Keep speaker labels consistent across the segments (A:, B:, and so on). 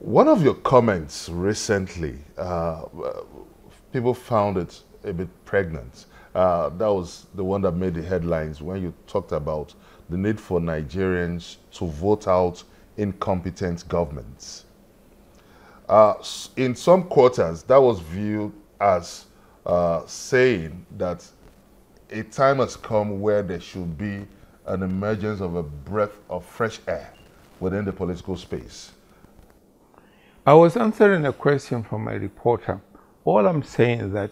A: One of your comments recently, people found it a bit pregnant. That was the one that made the headlines when you talked about the need for Nigerians to vote out incompetent governments. In some quarters, that was viewed as saying that a time has come where there should be an emergence of a breath of fresh air within the political space.
B: I was answering a question from a reporter. All I'm saying is that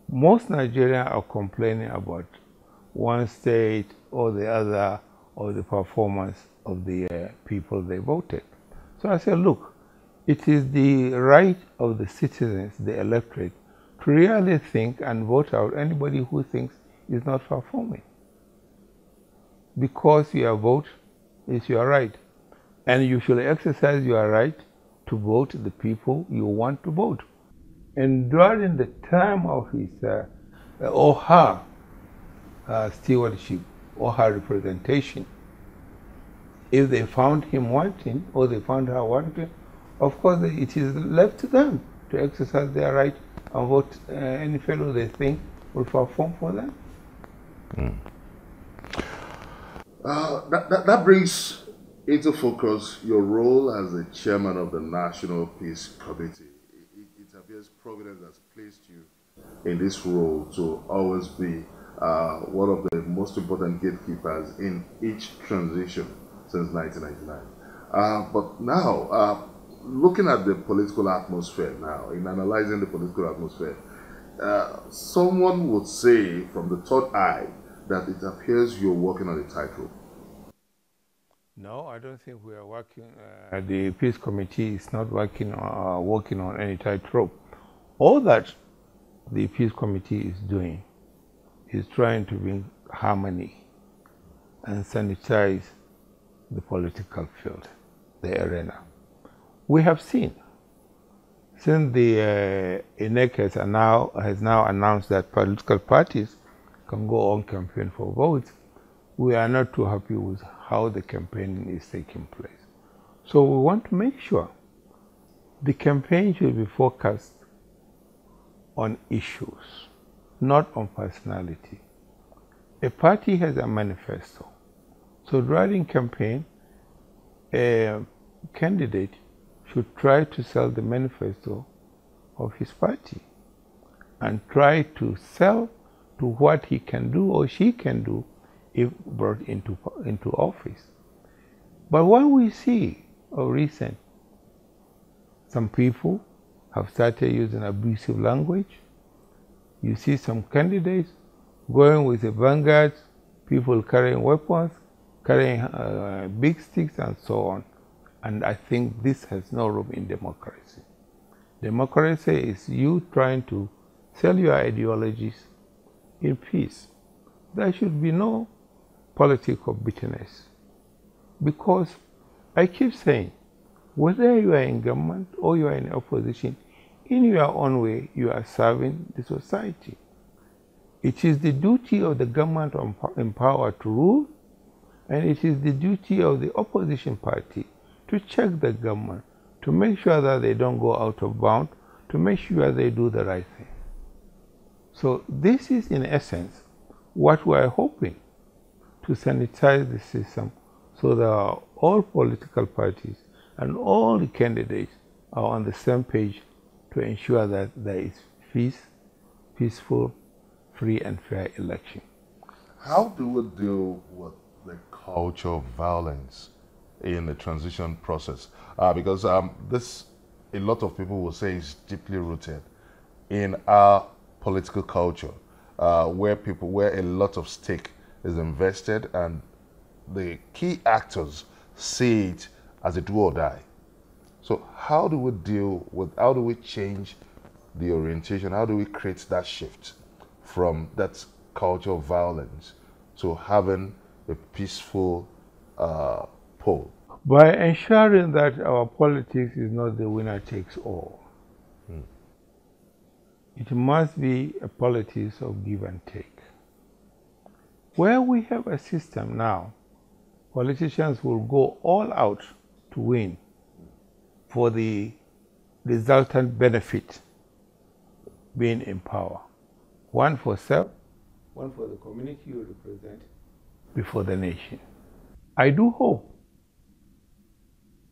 B: most Nigerians are complaining about one state or the other or the performance of the people they voted. So I said, look, it is the right of the citizens, the electorate, to really think and vote out anybody who thinks is not performing. Because your vote is your right. And you should exercise your right to vote the people you want to vote. And during the time of his or her stewardship or her representation, if they found him wanting or they found her wanting, of course it is left to them to exercise their right and vote any fellow they think will perform for them.
A: That brings into focus your role as the chairman of the National Peace Committee. It appears Providence has placed you in this role to always be one of the most important gatekeepers in each transition since 1999. But now, looking at the political atmosphere now, in analyzing the political atmosphere, someone would say from the third eye that it appears you're walking on a tightrope.
B: No, I don't think we are working. The Peace Committee is not working on any tightrope. All that the Peace Committee is doing is trying to bring harmony and sanitize the political field, the arena. We have seen, since the INEC has now announced that political parties can go on campaign for votes, we are not too happy with how the campaigning is taking place. So we want to make sure the campaign should be focused on issues, not on personality. A party has a manifesto. So during campaign, a candidate should try to sell the manifesto of his party and try to sell to what he can do or she can do if brought into office. But when we see of recent, some people have started using abusive language. You see some candidates going with the vanguards, people carrying weapons, carrying big sticks and so on. And I think this has no room in democracy. Democracy is you trying to sell your ideologies in peace. There should be no politics of bitterness. Because I keep saying, whether you are in government or you are in opposition, in your own way, you are serving the society. It is the duty of the government in power to rule, and it is the duty of the opposition party to check the government, to make sure that they don't go out of bounds, to make sure they do the right thing. So this is, in essence, what we are hoping to sanitize the system so that all political parties and all the candidates are on the same page to ensure that there is peaceful, free and fair election.
A: How do we deal with the culture of violence in the transition process? Because this, a lot of people will say, is deeply rooted in our political culture, where a lot of stake is invested and the key actors see it as a do or die. So how do we change the orientation? How do we create that shift from that culture of violence to having a peaceful poll?
B: By ensuring that our politics is not the winner takes all. It must be a politics of give and take. Where we have a system now, politicians will go all out to win, for the resultant benefit being in power. One for self, one for the community you represent before the nation. I do hope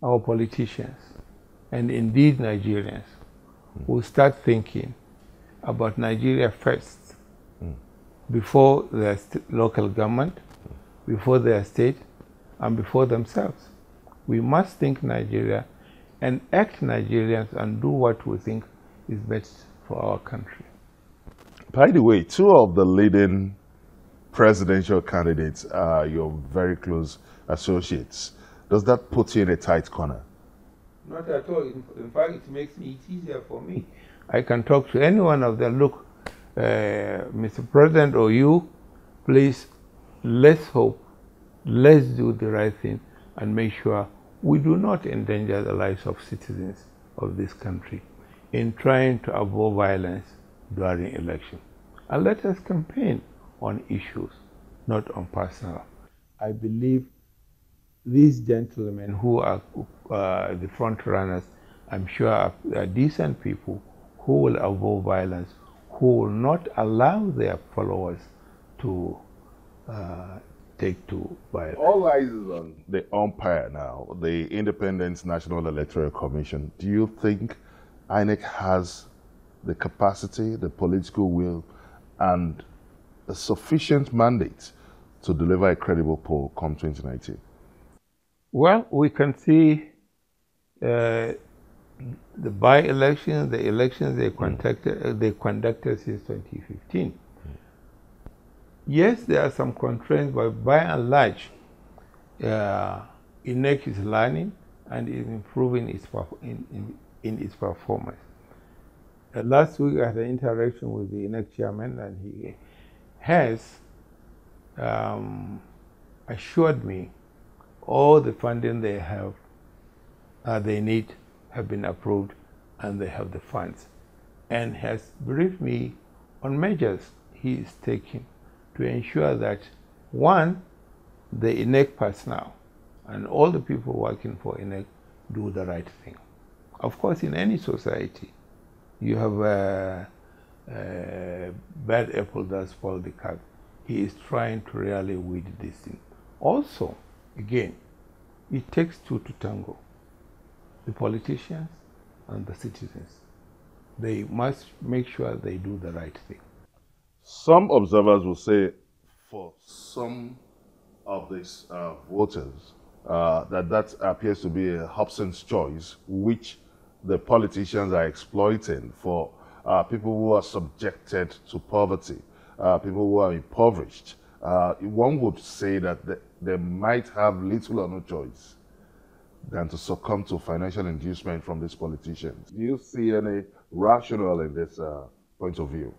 B: our politicians and indeed Nigerians will start thinking about Nigeria first before their local government, before their state, and before themselves. We must think Nigeria and act Nigerians and do what we think is best for our country.
A: By the way, two of the leading presidential candidates are your very close associates. Does that put you in a tight corner?
B: Not at all. In fact, it makes it easier for me. I can talk to any one of them. Look, Mr. President or you, please, let's hope, let's do the right thing and make sure we do not endanger the lives of citizens of this country in trying to avoid violence during election. And let us campaign on issues, not on personal. I believe these gentlemen who are the front runners, I'm sure are decent people who will avoid violence, who will not allow their followers to take to violence.
A: All eyes is on the umpire now, the Independent National Electoral Commission. Do you think INEC has the capacity, the political will, and a sufficient mandate to deliver a credible poll come 2019?
B: Well, we can see the by-elections, the elections they conducted since 2015. Yes, there are some constraints, but by and large, INEC is learning and is improving in its performance. Last week I had an interaction with the INEC chairman, and he has assured me all the funding they have, they need, have been approved, and they have the funds, and has briefed me on measures he is taking to ensure that, one, the INEC personnel and all the people working for INEC do the right thing. Of course, in any society, you have a bad apple that spoils the cat. He is trying to really weed this thing. Also, again, it takes two to tango. The politicians and the citizens. They must make sure they do the right thing.
A: Some observers will say for some of these voters that appears to be a Hobson's choice, which the politicians are exploiting for people who are subjected to poverty, people who are impoverished. One would say that they might have little or no choice than to succumb to financial inducement from these politicians. Do you see any rationale in this point of view?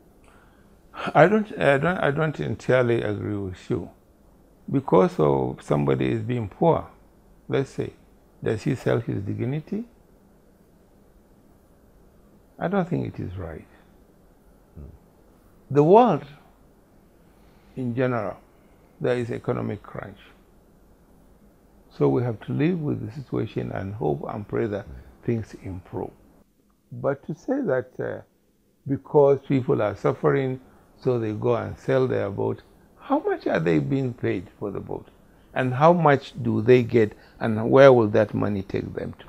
B: I don't entirely agree with you. Because of somebody is being poor, let's say, does he sell his dignity? I don't think it is right. The world, in general, there is economic crunch. So we have to live with the situation and hope and pray that things improve. But to say that because people are suffering, so they go and sell their boat, how much are they being paid for the boat? And how much do they get, and where will that money take them to?